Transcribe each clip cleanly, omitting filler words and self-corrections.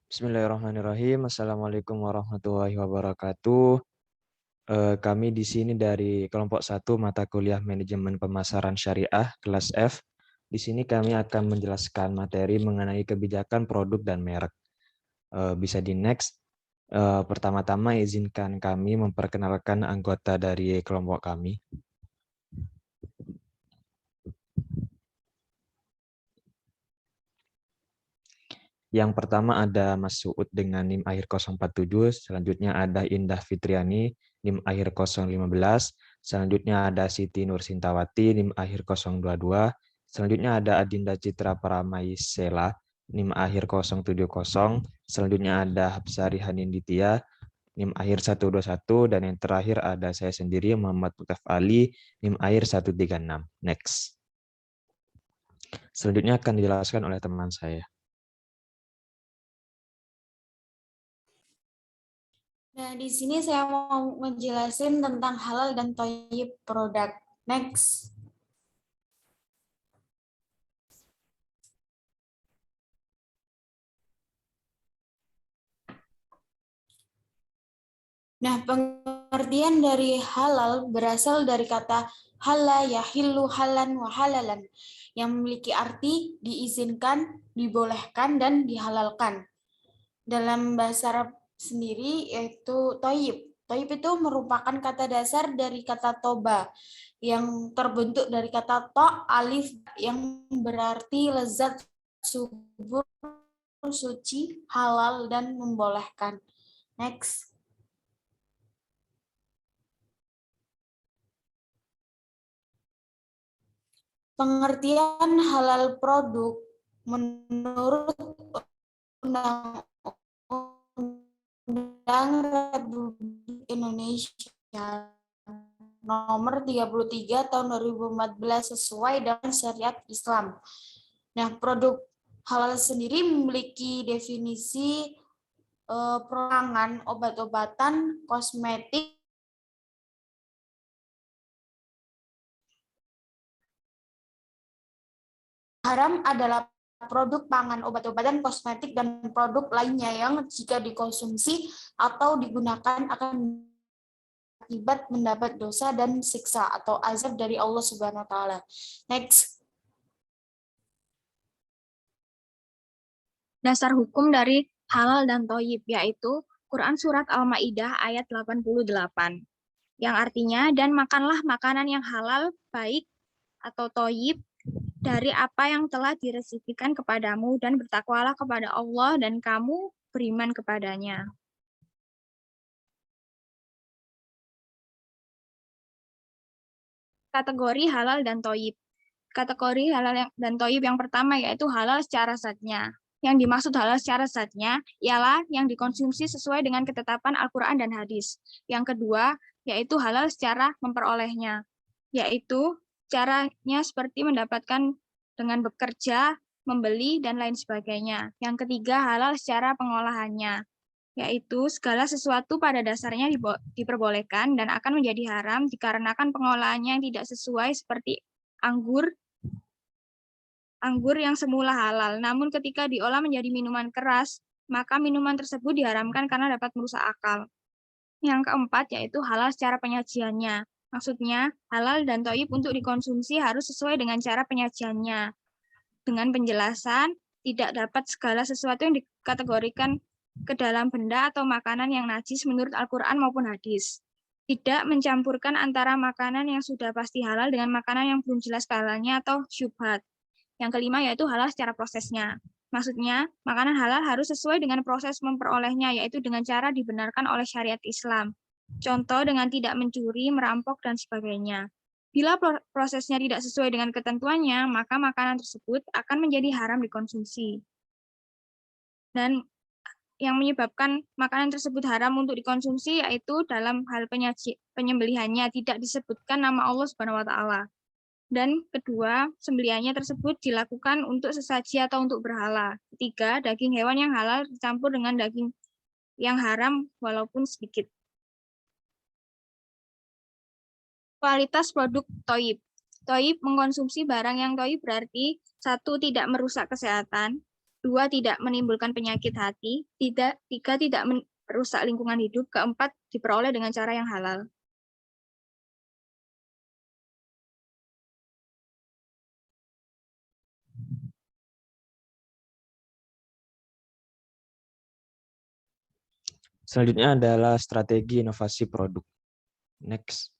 Bismillahirrahmanirrahim. Assalamualaikum warahmatullahi wabarakatuh. Kami di sini dari kelompok 1 mata kuliah Manajemen Pemasaran Syariah kelas F. Di sini kami akan menjelaskan materi mengenai kebijakan produk dan merek. Bisa di next. Pertama-tama izinkan kami memperkenalkan anggota dari kelompok kami. Yang pertama ada Mas Suud dengan NIM akhir 047, selanjutnya ada Indah Fitriani NIM akhir 015, selanjutnya ada Siti Nursintawati NIM akhir 022, selanjutnya ada Adinda Citra Paramaisela NIM akhir 070, selanjutnya ada Hapsari Haninditya NIM akhir 121, dan yang terakhir ada saya sendiri Muhammad Putaf Ali NIM akhir 136. Next. Selanjutnya akan dijelaskan oleh teman saya. Nah, di sini saya mau ngejelasin tentang halal dan thayyib produk. Next. Nah, pengertian dari halal berasal dari kata halla yahillu halan wa halalan, yang memiliki arti diizinkan, dibolehkan, dan dihalalkan. Dalam bahasa Arab sendiri yaitu thayyib. Thayyib itu merupakan kata dasar dari kata toba yang terbentuk dari kata to alif yang berarti lezat, subur, suci, halal, dan membolehkan. Next. Pengertian halal produk menurut Undang-Undang Republik Indonesia Nomor 33 Tahun 2014 sesuai dengan syariat Islam. Nah, produk halal sendiri memiliki definisi pangan, obat-obatan, kosmetik, haram adalah produk pangan, obat-obatan, kosmetik, dan produk lainnya yang jika dikonsumsi atau digunakan akan akibat mendapat dosa dan siksa atau azab dari Allah Subhanahu wa taala. Next. Dasar hukum dari halal dan thayyib yaitu Quran Surat Al-Ma'idah ayat 88 yang artinya, dan makanlah makanan yang halal, baik atau thayyib dari apa yang telah direzekikan kepadamu, dan bertakwalah kepada Allah dan kamu beriman kepadanya. Kategori halal dan thayyib. Kategori halal dan thayyib yang pertama yaitu halal secara zatnya. Yang dimaksud halal secara zatnya ialah yang dikonsumsi sesuai dengan ketetapan Al-Quran dan hadis. Yang kedua yaitu halal secara memperolehnya, yaitu caranya seperti mendapatkan dengan bekerja, membeli, dan lain sebagainya. Yang ketiga halal secara pengolahannya, yaitu segala sesuatu pada dasarnya diperbolehkan dan akan menjadi haram dikarenakan pengolahannya yang tidak sesuai, seperti anggur yang semula halal, namun ketika diolah menjadi minuman keras, maka minuman tersebut diharamkan karena dapat merusak akal. Yang keempat yaitu halal secara penyajiannya. Maksudnya, halal dan thayyib untuk dikonsumsi harus sesuai dengan cara penyajiannya. Dengan penjelasan, tidak dapat segala sesuatu yang dikategorikan ke dalam benda atau makanan yang najis menurut Al-Quran maupun hadis. Tidak mencampurkan antara makanan yang sudah pasti halal dengan makanan yang belum jelas halalnya atau syubhat. Yang kelima yaitu halal secara prosesnya. Maksudnya, makanan halal harus sesuai dengan proses memperolehnya, yaitu dengan cara dibenarkan oleh syariat Islam. Contoh dengan tidak mencuri, merampok, dan sebagainya. Bila prosesnya tidak sesuai dengan ketentuannya, maka makanan tersebut akan menjadi haram dikonsumsi. Dan yang menyebabkan makanan tersebut haram untuk dikonsumsi yaitu dalam hal penyembelihannya tidak disebutkan nama Allah Subhanahu wa taala. Dan kedua, sembelihannya tersebut dilakukan untuk sesaji atau untuk berhala. Ketiga, daging hewan yang halal dicampur dengan daging yang haram walaupun sedikit. Kualitas produk thayyib. Thayyib mengkonsumsi barang yang thayyib berarti 1. Tidak merusak kesehatan, 2. 2, tidak menimbulkan penyakit hati. 3, tidak merusak lingkungan hidup. Keempat, diperoleh dengan cara yang halal. Selanjutnya adalah strategi inovasi produk. Next.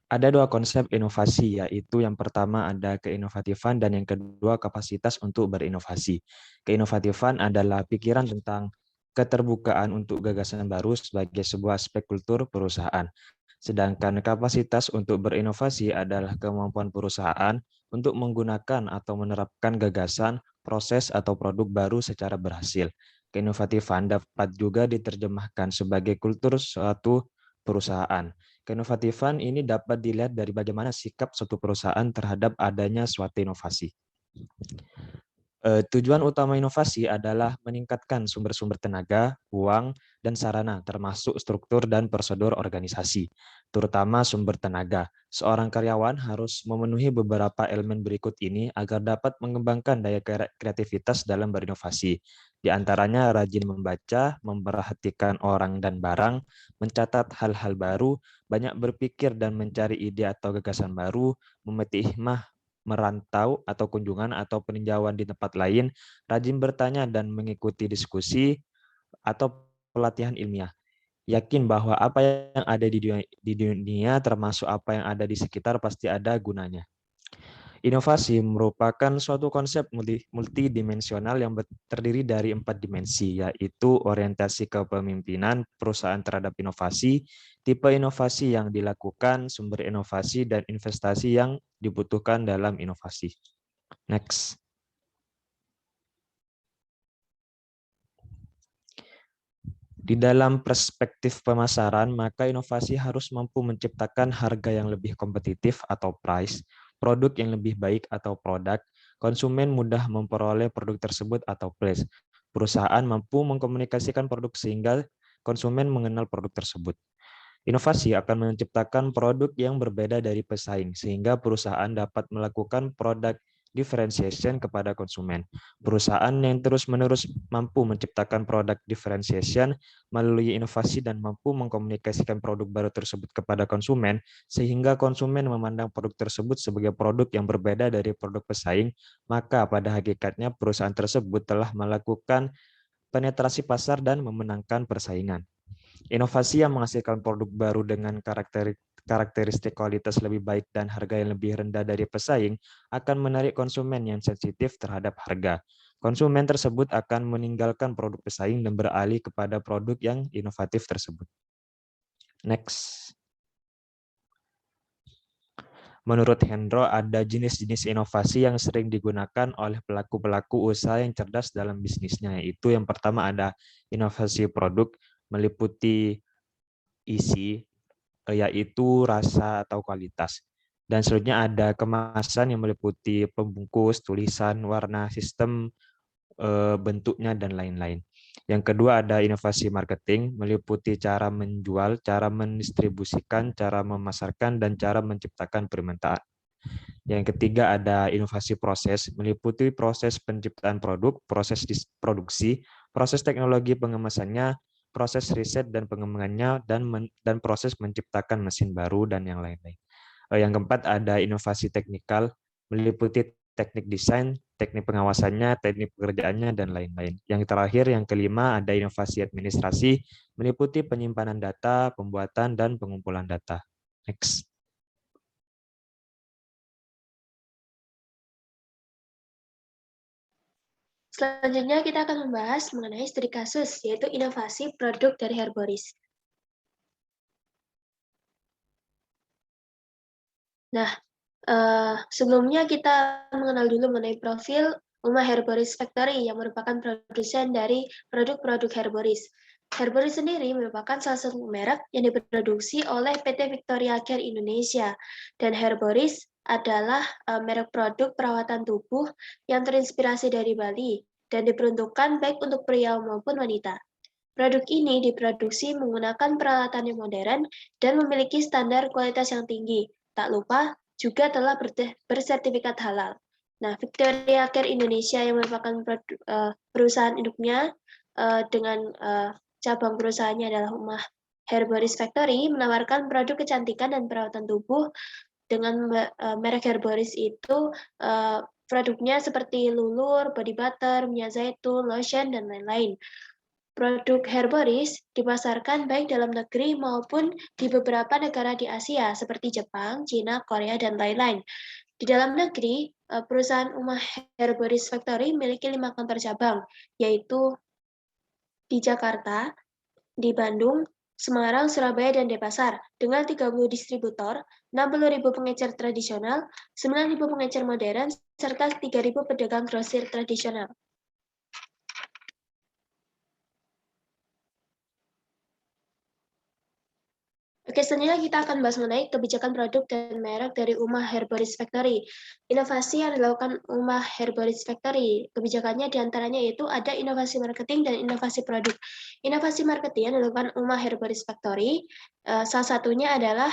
Ada dua konsep inovasi, yaitu yang pertama ada keinovatifan dan yang kedua kapasitas untuk berinovasi. Keinovatifan adalah pikiran tentang keterbukaan untuk gagasan baru sebagai sebuah aspek kultur perusahaan. Sedangkan kapasitas untuk berinovasi adalah kemampuan perusahaan untuk menggunakan atau menerapkan gagasan, proses, atau produk baru secara berhasil. Keinovatifan dapat juga diterjemahkan sebagai kultur suatu perusahaan. Keinovatifan ini dapat dilihat dari bagaimana sikap suatu perusahaan terhadap adanya suatu inovasi. Tujuan utama inovasi adalah meningkatkan sumber-sumber tenaga, uang, dan sarana, termasuk struktur dan prosedur organisasi, terutama sumber tenaga. Seorang karyawan harus memenuhi beberapa elemen berikut ini agar dapat mengembangkan daya kreativitas dalam berinovasi. Di antaranya rajin membaca, memperhatikan orang dan barang, mencatat hal-hal baru, banyak berpikir dan mencari ide atau gagasan baru, memiliki hikmah, merantau atau kunjungan atau peninjauan di tempat lain, rajin bertanya dan mengikuti diskusi atau pelatihan ilmiah. Yakin bahwa apa yang ada di dunia termasuk apa yang ada di sekitar pasti ada gunanya. Inovasi merupakan suatu konsep multidimensional yang terdiri dari 4 dimensi, yaitu orientasi kepemimpinan perusahaan terhadap inovasi, tipe inovasi yang dilakukan, sumber inovasi, dan investasi yang dibutuhkan dalam inovasi. Next. Di dalam perspektif pemasaran, maka inovasi harus mampu menciptakan harga yang lebih kompetitif atau price, produk yang lebih baik atau produk, konsumen mudah memperoleh produk tersebut atau place. Perusahaan mampu mengkomunikasikan produk sehingga konsumen mengenal produk tersebut. Inovasi akan menciptakan produk yang berbeda dari pesaing, sehingga perusahaan dapat melakukan produk differentiation kepada konsumen. Perusahaan yang terus-menerus mampu menciptakan produk differentiation melalui inovasi dan mampu mengkomunikasikan produk baru tersebut kepada konsumen, sehingga konsumen memandang produk tersebut sebagai produk yang berbeda dari produk pesaing, maka pada hakikatnya perusahaan tersebut telah melakukan penetrasi pasar dan memenangkan persaingan. Inovasi yang menghasilkan produk baru dengan karakteristik kualitas lebih baik dan harga yang lebih rendah dari pesaing akan menarik konsumen yang sensitif terhadap harga. Konsumen tersebut akan meninggalkan produk pesaing dan beralih kepada produk yang inovatif tersebut. Next. Menurut Hendro, ada jenis-jenis inovasi yang sering digunakan oleh pelaku-pelaku usaha yang cerdas dalam bisnisnya, yaitu yang pertama ada inovasi produk, meliputi isi, yaitu rasa atau kualitas. Dan selanjutnya ada kemasan yang meliputi pembungkus, tulisan, warna, sistem, bentuknya, dan lain-lain. Yang kedua ada inovasi marketing, meliputi cara menjual, cara mendistribusikan, cara memasarkan, dan cara menciptakan permintaan. Yang ketiga ada inovasi proses, meliputi proses penciptaan produk, proses produksi, proses teknologi pengemasannya, proses riset dan pengembangannya, dan proses menciptakan mesin baru, dan yang lain-lain. Yang keempat ada inovasi teknikal, meliputi teknik desain, teknik pengawasannya, teknik pekerjaannya, dan lain-lain. Yang terakhir, yang kelima, ada inovasi administrasi, meliputi penyimpanan data, pembuatan, dan pengumpulan data. Next. Selanjutnya kita akan membahas mengenai studi kasus, yaitu inovasi produk dari Herboris. Nah, sebelumnya kita mengenal dulu mengenai profil Uma Herboris Factory yang merupakan produsen dari produk-produk Herboris. Herboris sendiri merupakan salah satu merek yang diproduksi oleh PT Victoria Care Indonesia, dan Herboris adalah merek produk perawatan tubuh yang terinspirasi dari Bali dan diperuntukkan baik untuk pria maupun wanita. Produk ini diproduksi menggunakan peralatan yang modern dan memiliki standar kualitas yang tinggi. Tak lupa, juga telah bersertifikat halal. Nah, Victoria Care Indonesia yang merupakan perusahaan induknya dengan cabang perusahaannya adalah Umah Herboris Factory menawarkan produk kecantikan dan perawatan tubuh dengan merek Herboris itu produknya seperti lulur, body butter, minyak zaitun, lotion, dan lain-lain. Produk Herboris dipasarkan baik dalam negeri maupun di beberapa negara di Asia seperti Jepang, Cina, Korea, dan lain-lain. Di dalam negeri, perusahaan Umah Herboris Factory memiliki 5 kantor cabang, yaitu di Jakarta, di Bandung, Semarang, Surabaya, dan Denpasar, dengan 30 distributor, 60.000 pengecer tradisional, 9.000 pengecer modern, serta 3.000 pedagang grosir tradisional. Oke, selanjutnya kita akan bahas mengenai kebijakan produk dan merek dari Umah Herboris Factory. Inovasi yang dilakukan Umah Herboris Factory, kebijakannya diantaranya yaitu ada inovasi marketing dan inovasi produk. Inovasi marketing yang dilakukan Umah Herboris Factory, salah satunya adalah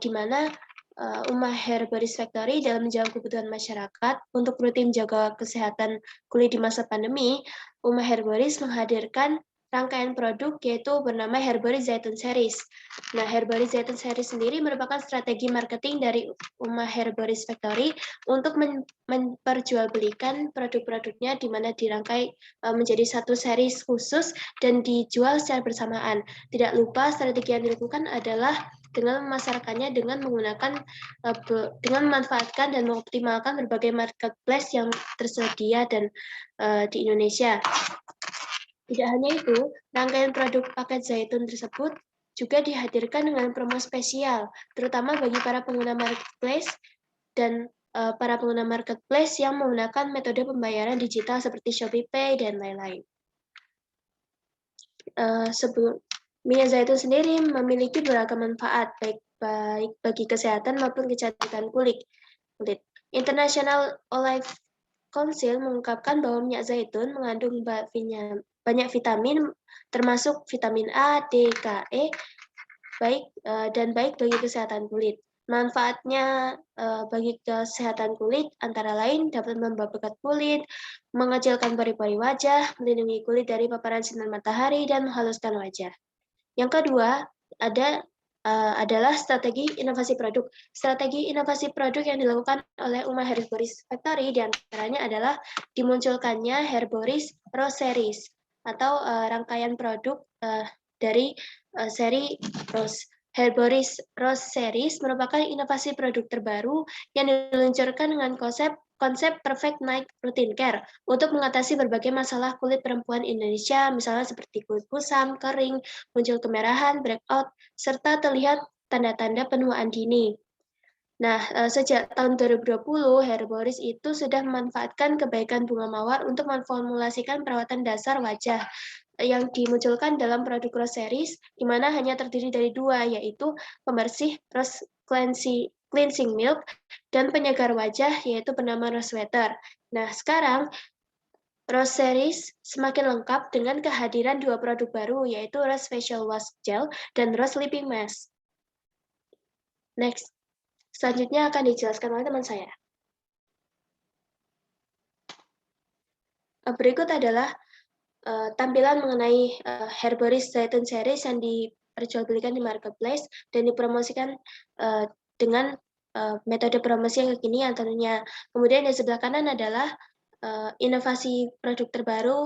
di mana Umah Herboris Factory dalam menjawab kebutuhan masyarakat untuk rutin jaga kesehatan kulit di masa pandemi, Umah Herboris menghadirkan rangkaian produk yaitu bernama Herboris Zaitun Series. Nah, Herboris Zaitun Series sendiri merupakan strategi marketing dari Umah Herboris Factory untuk memperjualbelikan produk-produknya di mana dirangkai menjadi satu series khusus dan dijual secara bersamaan. Tidak lupa strategi yang dilakukan adalah dengan memasarkannya dengan menggunakan dengan memanfaatkan dan mengoptimalkan berbagai marketplace yang tersedia dan di Indonesia. Tidak hanya itu, rangkaian produk paket zaitun tersebut juga dihadirkan dengan promo spesial, terutama bagi para pengguna marketplace dan para pengguna marketplace yang menggunakan metode pembayaran digital seperti Shopee Pay dan lain-lain. Minyak zaitun sendiri memiliki beragam manfaat, baik bagi kesehatan maupun kecantikan kulit. International Olive Council mengungkapkan bahwa minyak zaitun mengandung banyak vitamin, termasuk vitamin A, D, K, E, dan baik bagi kesehatan kulit. Manfaatnya bagi kesehatan kulit antara lain dapat membabakkan kulit, mengecilkan pori-pori wajah, melindungi kulit dari paparan sinar matahari, dan menghaluskan wajah. Yang kedua adalah strategi inovasi produk. Strategi inovasi produk yang dilakukan oleh Umah Herboris Factory diantaranya adalah dimunculkannya Herboris Rose Series atau rangkaian produk dari seri Rose. Herboris Rose Series merupakan inovasi produk terbaru yang diluncurkan dengan konsep Perfect Night Routine Care untuk mengatasi berbagai masalah kulit perempuan Indonesia, misalnya seperti kulit kusam, kering, muncul kemerahan, breakout, serta terlihat tanda-tanda penuaan dini. Nah, sejak tahun 2020, Herboris itu sudah memanfaatkan kebaikan bunga mawar untuk memformulasikan perawatan dasar wajah yang dimunculkan dalam produk Rose Series, di mana hanya terdiri dari 2, yaitu pembersih Rose Cleansing Milk dan penyegar wajah, yaitu bernama Rose Water. Nah, sekarang Rose Series semakin lengkap dengan kehadiran 2 produk baru, yaitu Rose Facial Wash Gel dan Rose Sleeping Mask. Next. Selanjutnya akan dijelaskan oleh teman saya. Berikut adalah tampilan mengenai Herboris Zaitun Series yang diperjualbelikan di marketplace dan dipromosikan dengan metode promosi yang kekinian tentunya. Kemudian di sebelah kanan adalah inovasi produk terbaru,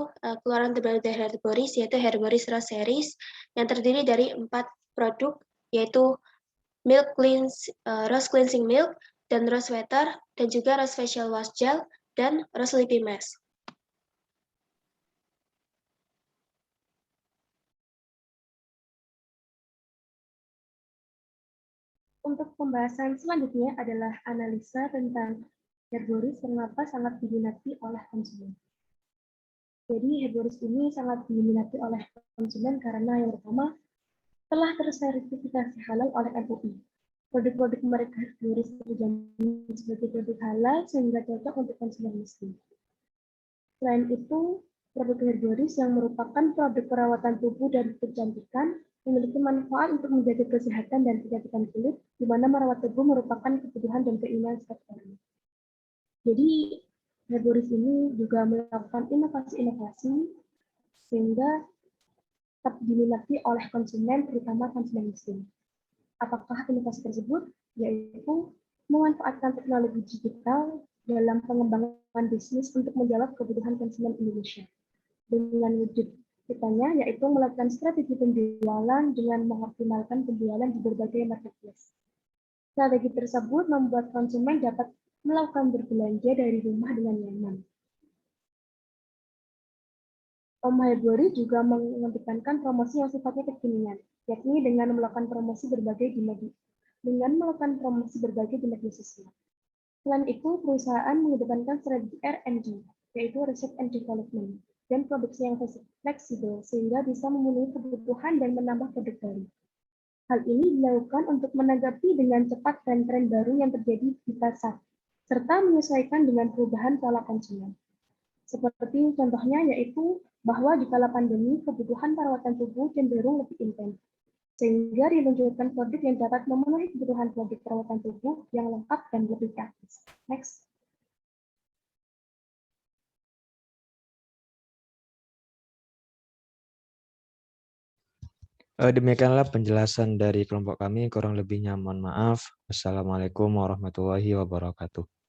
keluaran terbaru dari Herboris, yaitu Herboris Rose Series, yang terdiri dari 4 produk, yaitu Rose Cleansing Milk, dan Rose Water, dan juga Rose Facial Wash Gel, dan Rose Sleeping Mask. Untuk pembahasan selanjutnya adalah analisa tentang Herboris mengapa sangat diminati oleh konsumen. Jadi Herboris ini sangat diminati oleh konsumen karena yang pertama telah tersertifikasi halal oleh MUI. Produk-produk mereka Herboris terjamin sebagai produk halal sehingga cocok untuk konsumen muslim. Selain itu, produk Herboris yang merupakan produk perawatan tubuh dan kecantikan memiliki manfaat untuk menjaga kesehatan dan kecantikan kulit, di mana merawat tubuh merupakan kebutuhan dan keinginan setiap orang. Jadi, Herboris ini juga melakukan inovasi-inovasi sehingga tetap diminati oleh konsumen, terutama konsumen muslim. Apakah inovasi tersebut? Yaitu memanfaatkan teknologi digital dalam pengembangan bisnis untuk menjawab kebutuhan konsumen Indonesia. Dengan wujud kitanya, yaitu melakukan strategi penjualan dengan mengoptimalkan penjualan di berbagai marketplace. Strategi tersebut membuat konsumen dapat melakukan berbelanja dari rumah dengan nyaman. Om Herboris juga mengedepankan promosi yang sifatnya kekinian, yakni dengan melakukan promosi berbagai di media sosial. Selain itu, perusahaan mengedepankan strategi R&D, yaitu Research and Development, dan produksi yang fleksibel sehingga bisa memenuhi kebutuhan dan menambah produk baru. Hal ini dilakukan untuk menanggapi dengan cepat tren-tren baru yang terjadi di pasar, serta menyesuaikan dengan perubahan pola konsumen. Seperti contohnya yaitu bahwa di kala pandemi kebutuhan perawatan tubuh cenderung lebih intens, sehingga diluncurkan produk yang dapat memenuhi kebutuhan produk perawatan tubuh yang lengkap dan lebih praktis. Next. Demikianlah penjelasan dari kelompok kami. Kurang lebihnya mohon maaf. Wassalamualaikum warahmatullahi wabarakatuh.